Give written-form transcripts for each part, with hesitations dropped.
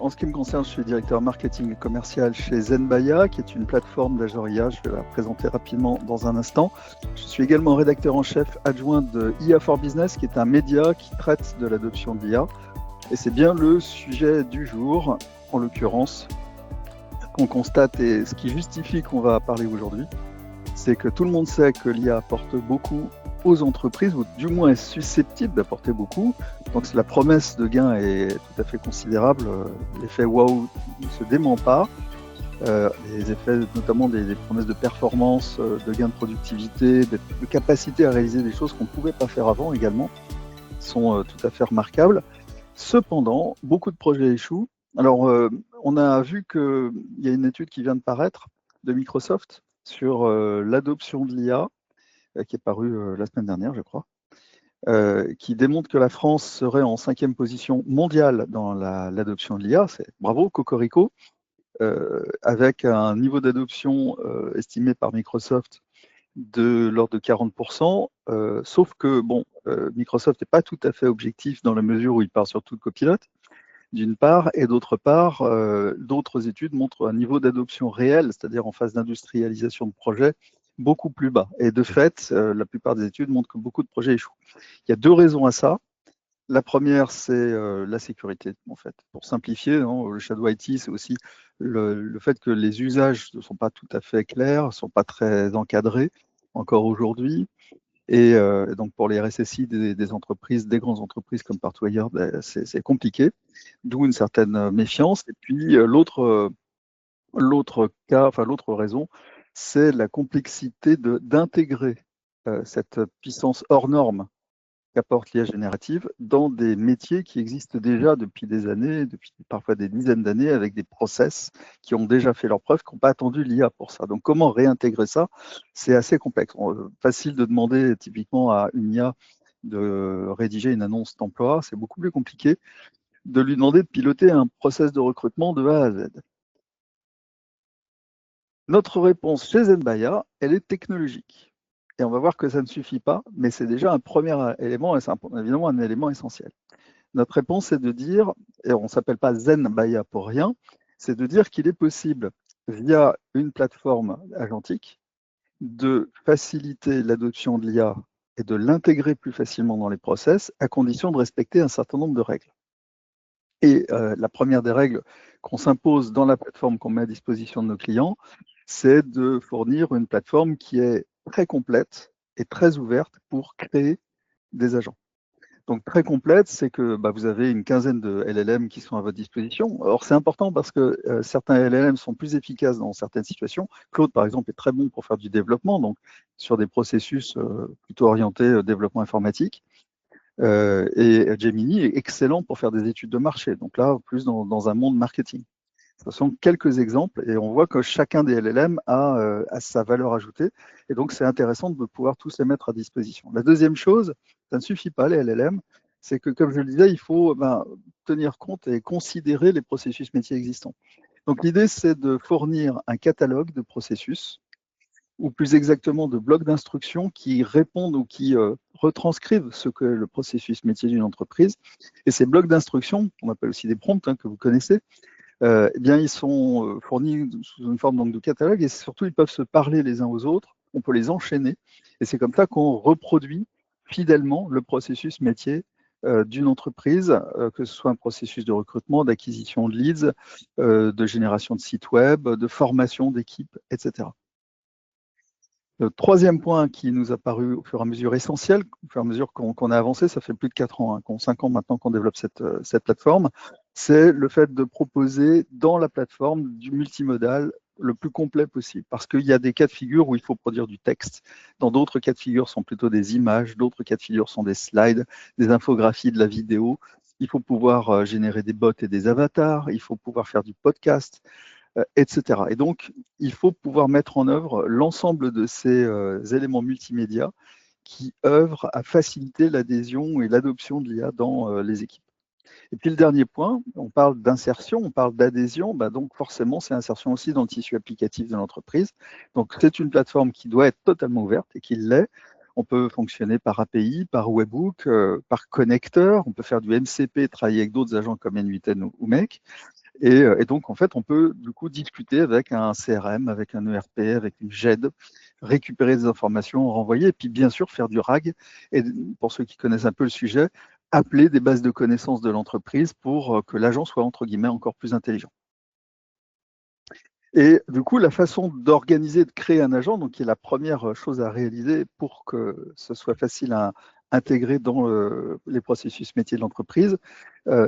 En ce qui me concerne, je suis directeur marketing et commercial chez Zenbaya, qui est une plateforme d'agent IA. Je vais la présenter rapidement dans un instant. Je suis également rédacteur en chef adjoint de IA for Business, qui est un média qui traite de l'adoption de l'IA. Et c'est bien le sujet du jour, en l'occurrence, qu'on constate et ce qui justifie qu'on va parler aujourd'hui, c'est que tout le monde sait que l'IA apporte beaucoup aux entreprises, ou du moins est susceptible d'apporter beaucoup. Donc la promesse de gain est tout à fait considérable. L'effet waouh ne se dément pas. Les effets, notamment des promesses de performance, de gain de productivité, de capacité à réaliser des choses qu'on ne pouvait pas faire avant également, sont tout à fait remarquables. Cependant, beaucoup de projets échouent. Alors, on a vu qu'il y a une étude qui vient de paraître de Microsoft sur l'adoption de l'IA, qui est parue la semaine dernière, je crois, qui démontre que la France serait en 5e position mondiale dans l'adoption de l'IA. C'est bravo, cocorico, avec un niveau d'adoption estimé par Microsoft de l'ordre de 40%, sauf que bon, Microsoft n'est pas tout à fait objectif dans la mesure où il part surtout de copilote, d'une part, et d'autre part, d'autres études montrent un niveau d'adoption réel, c'est-à-dire en phase d'industrialisation de projet, beaucoup plus bas. Et de fait, la plupart des études montrent que beaucoup de projets échouent. Il y a deux raisons à ça. La première, c'est la sécurité, en fait. Pour simplifier, hein, le Shadow IT, c'est aussi le fait que les usages ne sont pas tout à fait clairs, ne sont pas très encadrés encore aujourd'hui. Et donc pour les RSSI des entreprises, des grandes entreprises comme partout ailleurs, ben, c'est compliqué, d'où une certaine méfiance. Et puis l'autre cas, enfin l'autre raison, c'est la complexité d'intégrer cette puissance hors norme qu'apporte l'IA générative dans des métiers qui existent déjà depuis des années, depuis parfois des dizaines d'années, avec des process qui ont déjà fait leurs preuves, qui n'ont pas attendu l'IA pour ça. Donc comment réintégrer ça? C'est assez complexe. Facile de demander typiquement à une IA de rédiger une annonce d'emploi, c'est beaucoup plus compliqué de lui demander de piloter un process de recrutement de A à Z. Notre réponse chez Zenbaya, elle est technologique. Et on va voir que ça ne suffit pas, mais c'est déjà un premier élément, et c'est évidemment un élément essentiel. Notre réponse est de dire, et on ne s'appelle pas Zenbaya pour rien, c'est de dire qu'il est possible, via une plateforme agentique, de faciliter l'adoption de l'IA et de l'intégrer plus facilement dans les process, à condition de respecter un certain nombre de règles. Et la première des règles qu'on s'impose dans la plateforme qu'on met à disposition de nos clients, c'est de fournir une plateforme qui est très complète et très ouverte pour créer des agents. Donc très complète, c'est que vous avez une quinzaine de LLM qui sont à votre disposition. Or, c'est important parce que certains LLM sont plus efficaces dans certaines situations. Claude, par exemple, est très bon pour faire du développement, donc sur des processus plutôt orientés développement informatique. Et Gemini est excellent pour faire des études de marché. Donc là, plus dans un monde marketing. Ce sont quelques exemples et on voit que chacun des LLM a sa valeur ajoutée. Et donc, c'est intéressant de pouvoir tous les mettre à disposition. La deuxième chose, ça ne suffit pas, les LLM, c'est que, comme je le disais, il faut tenir compte et considérer les processus métiers existants. Donc, l'idée, c'est de fournir un catalogue de processus, ou plus exactement de blocs d'instructions qui répondent ou qui retranscrivent ce que le processus métier d'une entreprise. Et ces blocs d'instructions, on appelle aussi des prompts, hein, que vous connaissez, eh bien, ils sont fournis sous une forme donc, de catalogue et surtout, ils peuvent se parler les uns aux autres. On peut les enchaîner et c'est comme ça qu'on reproduit fidèlement le processus métier d'une entreprise, que ce soit un processus de recrutement, d'acquisition de leads, de génération de sites web, de formation d'équipes, etc. Le troisième point qui nous a paru au fur et à mesure essentiel, au fur et à mesure qu'on a avancé, ça fait plus de 4 ans, 5 ans maintenant qu'on développe cette plateforme, c'est le fait de proposer dans la plateforme du multimodal le plus complet possible. Parce qu'il y a des cas de figure où il faut produire du texte. Dans d'autres cas de figure sont plutôt des images, d'autres cas de figure sont des slides, des infographies, de la vidéo. Il faut pouvoir générer des bots et des avatars, il faut pouvoir faire du podcast, etc. Et donc, il faut pouvoir mettre en œuvre l'ensemble de ces éléments multimédia qui œuvrent à faciliter l'adhésion et l'adoption de l'IA dans les équipes. Et puis le dernier point, on parle d'insertion, on parle d'adhésion, donc forcément c'est insertion aussi dans le tissu applicatif de l'entreprise. Donc c'est une plateforme qui doit être totalement ouverte et qui l'est. On peut fonctionner par API, par webhook, par connecteur, on peut faire du MCP, travailler avec d'autres agents comme N8N ou MEC. Et donc, en fait, on peut du coup discuter avec un CRM, avec un ERP, avec une GED, récupérer des informations, renvoyer, et puis bien sûr faire du RAG. Et pour ceux qui connaissent un peu le sujet, appeler des bases de connaissances de l'entreprise pour que l'agent soit, entre guillemets, encore plus intelligent. Et du coup, la façon d'organiser, de créer un agent, donc qui est la première chose à réaliser pour que ce soit facile à intégrer dans les processus métiers de l'entreprise,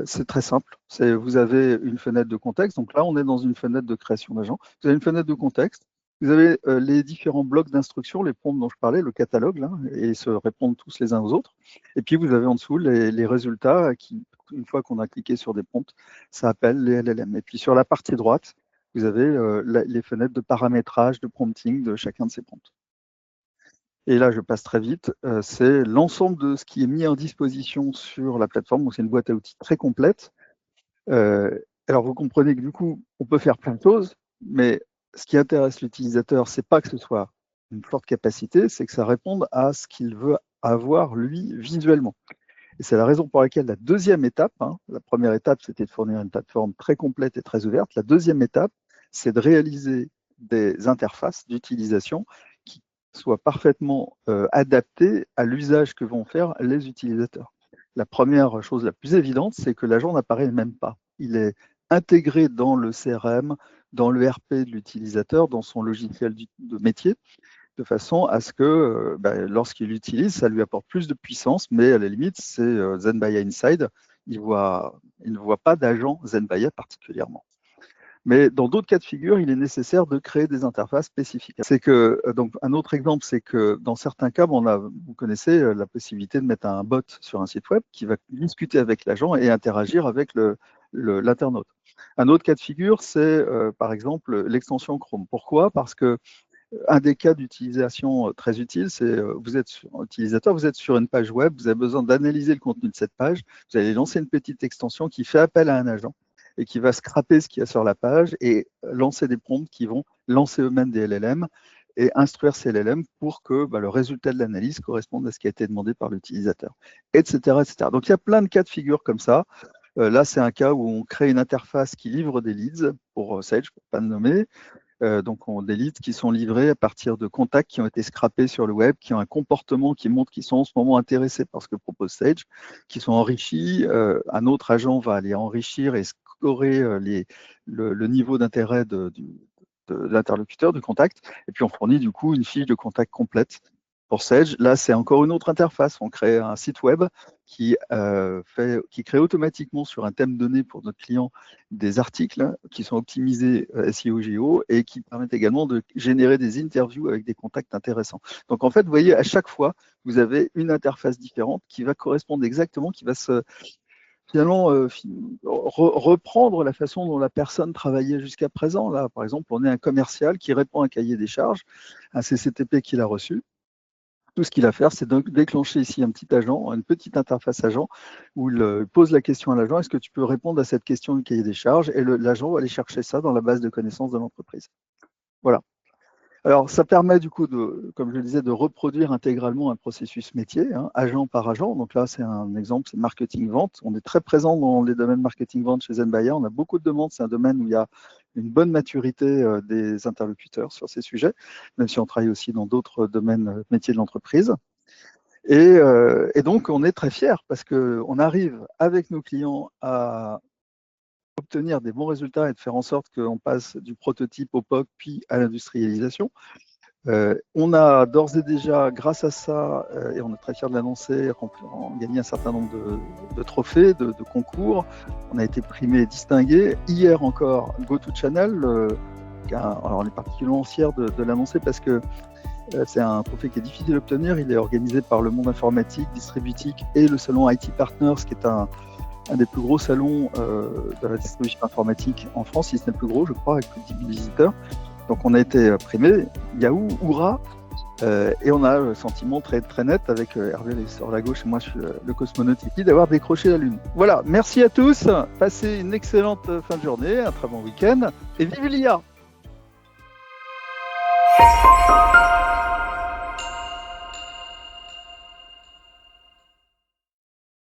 c'est très simple. Vous avez une fenêtre de contexte. Donc là, on est dans une fenêtre de création d'agent. Vous avez une fenêtre de contexte. Vous avez les différents blocs d'instructions, les prompts dont je parlais, le catalogue, là, et ils se répondent tous les uns aux autres. Et puis, vous avez en dessous les résultats qui, une fois qu'on a cliqué sur des prompts, ça appelle les LLM. Et puis, sur la partie droite, vous avez les fenêtres de paramétrage, de prompting de chacun de ces prompts. Et là, je passe très vite, c'est l'ensemble de ce qui est mis en disposition sur la plateforme. Donc, c'est une boîte à outils très complète. Alors, vous comprenez que du coup, on peut faire plein de choses, mais ce qui intéresse l'utilisateur, c'est pas que ce soit une forte capacité, c'est que ça réponde à ce qu'il veut avoir, lui, visuellement. Et c'est la raison pour laquelle la deuxième étape, la première étape, c'était de fournir une plateforme très complète et très ouverte. La deuxième étape, c'est de réaliser des interfaces d'utilisation qui soient parfaitement adaptées à l'usage que vont faire les utilisateurs. La première chose la plus évidente, c'est que l'agent n'apparaît même pas. Il est intégré dans le CRM, dans le RP de l'utilisateur, dans son logiciel de métier, de façon à ce que lorsqu'il l'utilise, ça lui apporte plus de puissance, mais à la limite, c'est Zenbaia Inside. Il ne voit pas d'agent Zenbaia particulièrement. Mais dans d'autres cas de figure, il est nécessaire de créer des interfaces spécifiques. C'est que, donc, un autre exemple, c'est que dans certains cas, vous connaissez la possibilité de mettre un bot sur un site web qui va discuter avec l'agent et interagir avec l'internaute. Un autre cas de figure, c'est par exemple l'extension Chrome. Pourquoi? Parce que un des cas d'utilisation très utile, c'est vous êtes utilisateur, vous êtes sur une page web, vous avez besoin d'analyser le contenu de cette page, vous allez lancer une petite extension qui fait appel à un agent et qui va scraper ce qu'il y a sur la page et lancer des prompts qui vont lancer eux-mêmes des LLM et instruire ces LLM pour que le résultat de l'analyse corresponde à ce qui a été demandé par l'utilisateur, etc., etc. Donc il y a plein de cas de figure comme ça. Là, c'est un cas où on crée une interface qui livre des leads pour Sage, pour ne pas le nommer. Donc, des leads qui sont livrés à partir de contacts qui ont été scrapés sur le web, qui ont un comportement qui montre qu'ils sont en ce moment intéressés par ce que propose Sage, qui sont enrichis. Un autre agent va aller enrichir et scorer le niveau d'intérêt de l'interlocuteur, du contact. Et puis, on fournit du coup une fiche de contact complète. Pour Sage, là, c'est encore une autre interface. On crée un site web qui crée automatiquement sur un thème donné pour notre client des articles qui sont optimisés SEO-GEO et qui permettent également de générer des interviews avec des contacts intéressants. Donc, en fait, vous voyez, à chaque fois, vous avez une interface différente qui va correspondre exactement, qui va finalement reprendre la façon dont la personne travaillait jusqu'à présent. Là, par exemple, on est un commercial qui répond à un cahier des charges, un CCTP qu'il a reçu. Tout ce qu'il a à faire, c'est donc déclencher ici un petit agent, une petite interface agent, où il pose la question à l'agent, est-ce que tu peux répondre à cette question du cahier des charges? Et l'agent va aller chercher ça dans la base de connaissances de l'entreprise. Voilà. Alors, ça permet du coup, comme je le disais, de reproduire intégralement un processus métier, agent par agent. Donc là, c'est un exemple, c'est marketing-vente. On est très présent dans les domaines marketing-vente chez Zenbaia. On a beaucoup de demandes. C'est un domaine où il y a une bonne maturité des interlocuteurs sur ces sujets, même si on travaille aussi dans d'autres domaines métiers de l'entreprise. Et donc, on est très fiers parce qu'on arrive avec nos clients à obtenir des bons résultats et de faire en sorte qu'on passe du prototype au POC puis à l'industrialisation. On a d'ores et déjà, grâce à ça, et on est très fiers de l'annoncer, gagné un certain nombre de trophées, de concours. On a été primé et distingué. Hier encore, GoToChannel, alors on est particulièrement fiers de l'annoncer parce que c'est un trophée qui est difficile d'obtenir. Il est organisé par le monde informatique, distributique et le salon IT Partners, qui est un des plus gros salons de la distribution informatique en France, si ce n'est le plus gros, je crois, avec plus de 10 000 visiteurs. Donc on a été primé, Yahoo, Oura, et on a le sentiment très, très net avec Hervé sur la gauche et moi je suis le cosmonaute ici d'avoir décroché la Lune. Voilà, merci à tous, passez une excellente fin de journée, un très bon week-end et vive l'IA!